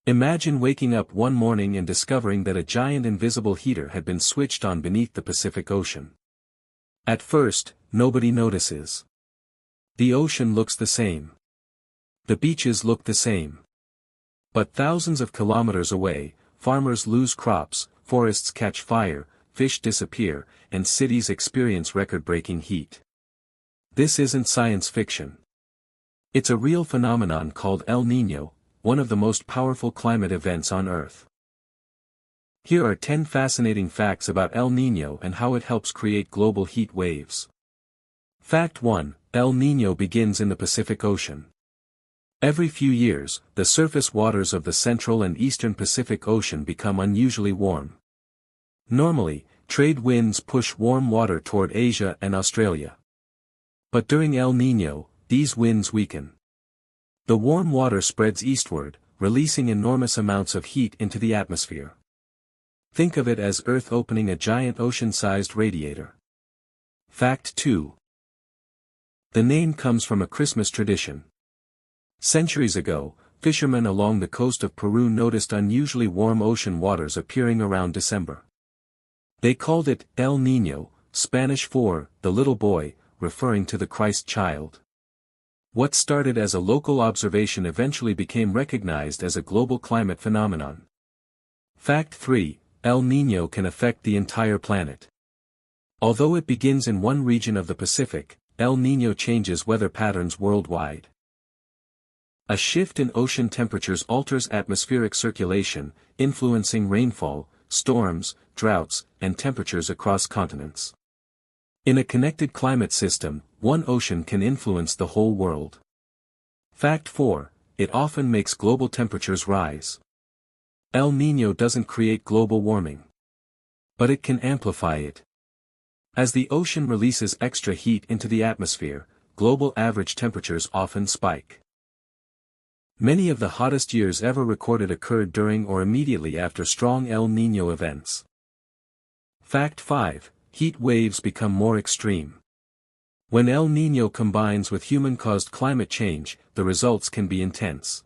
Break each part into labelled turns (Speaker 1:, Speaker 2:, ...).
Speaker 1: Imagine waking up one morning and discovering that a giant invisible heater had been switched on beneath the Pacific Ocean. At first, nobody notices. The ocean looks the same. The beaches look the same. But thousands of kilometers away, farmers lose crops, forests catch fire, fish disappear, and cities experience record-breaking heat. This isn't science fiction. It's a real phenomenon called El Niño, one of the most powerful climate events on Earth. Here are 10 fascinating facts about El Niño and how it helps create global heat waves. Fact 1. El Niño begins in the Pacific Ocean. Every few years, the surface waters of the central and eastern Pacific Ocean become unusually warm. Normally, trade winds push warm water toward Asia and Australia. But during El Niño, these winds weaken. The warm water spreads eastward, releasing enormous amounts of heat into the atmosphere. Think of it as Earth opening a giant ocean-sized radiator. Fact 2. The name comes from a Christmas tradition. Centuries ago, fishermen along the coast of Peru noticed unusually warm ocean waters appearing around December. They called it El Niño, Spanish for the little boy, referring to the Christ child. What started as a local observation eventually became recognized as a global climate phenomenon. Fact 3. El Niño can affect the entire planet. Although it begins in one region of the Pacific, El Niño changes weather patterns worldwide. A shift in ocean temperatures alters atmospheric circulation, influencing rainfall, storms, droughts, and temperatures across continents. In a connected climate system, one ocean can influence the whole world. Fact 4. It often makes global temperatures rise. El Niño doesn't create global warming. But it can amplify it. As the ocean releases extra heat into the atmosphere, global average temperatures often spike. Many of the hottest years ever recorded occurred during or immediately after strong El Niño events. Fact 5. Heat waves become more extreme. When El Niño combines with human-caused climate change, the results can be intense.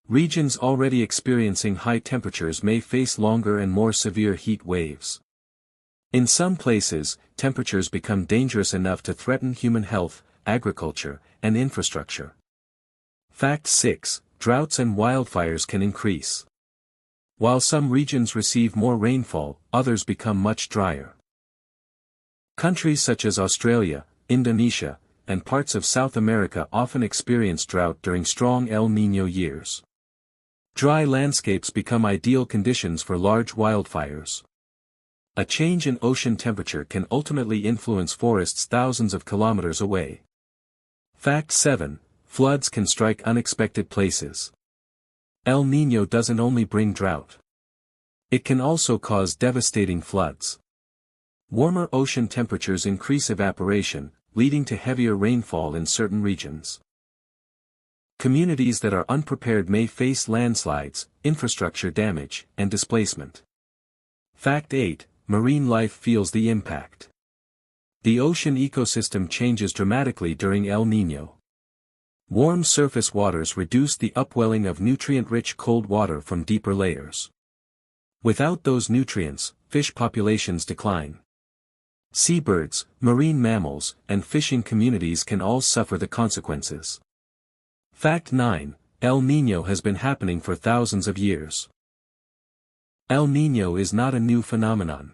Speaker 1: Regions already experiencing high temperatures may face longer and more severe heat waves. In some places, temperatures become dangerous enough to threaten human health, agriculture, and infrastructure. Fact 6. Droughts and wildfires can increase. While some regions receive more rainfall, others become much drier. Countries such as Australia, Indonesia, and parts of South America often experience drought during strong El Niño years. Dry landscapes become ideal conditions for large wildfires. A change in ocean temperature can ultimately influence forests thousands of kilometers away. Fact 7. Floods can strike unexpected places. El Niño doesn't only bring drought. It can also cause devastating floods. Warmer ocean temperatures increase evaporation, leading to heavier rainfall in certain regions. Communities that are unprepared may face landslides, infrastructure damage, and displacement. Fact 8. Marine life feels the impact. The ocean ecosystem changes dramatically during El Niño. Warm surface waters reduce the upwelling of nutrient-rich cold water from deeper layers. Without those nutrients, fish populations decline. Seabirds, marine mammals, and fishing communities can all suffer the consequences. Fact 9. El Niño has been happening for thousands of years. El Niño is not a new phenomenon.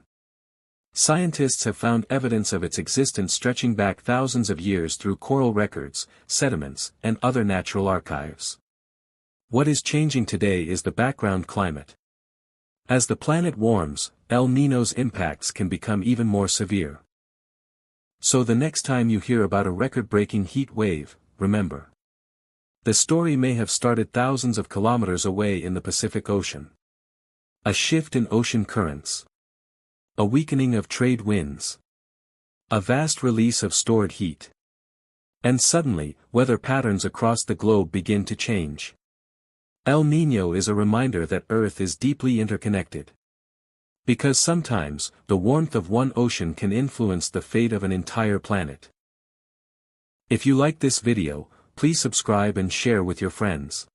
Speaker 1: Scientists have found evidence of its existence stretching back thousands of years through coral records, sediments, and other natural archives. What is changing today is the background climate. As the planet warms, El Niño's impacts can become even more severe. So the next time you hear about a record-breaking heat wave, remember. The story may have started thousands of kilometers away in the Pacific Ocean. A shift in ocean currents. A weakening of trade winds. A vast release of stored heat. And suddenly, weather patterns across the globe begin to change. El Niño is a reminder that Earth is deeply interconnected. Because sometimes, the warmth of one ocean can influence the fate of an entire planet. If you like this video, please subscribe and share with your friends.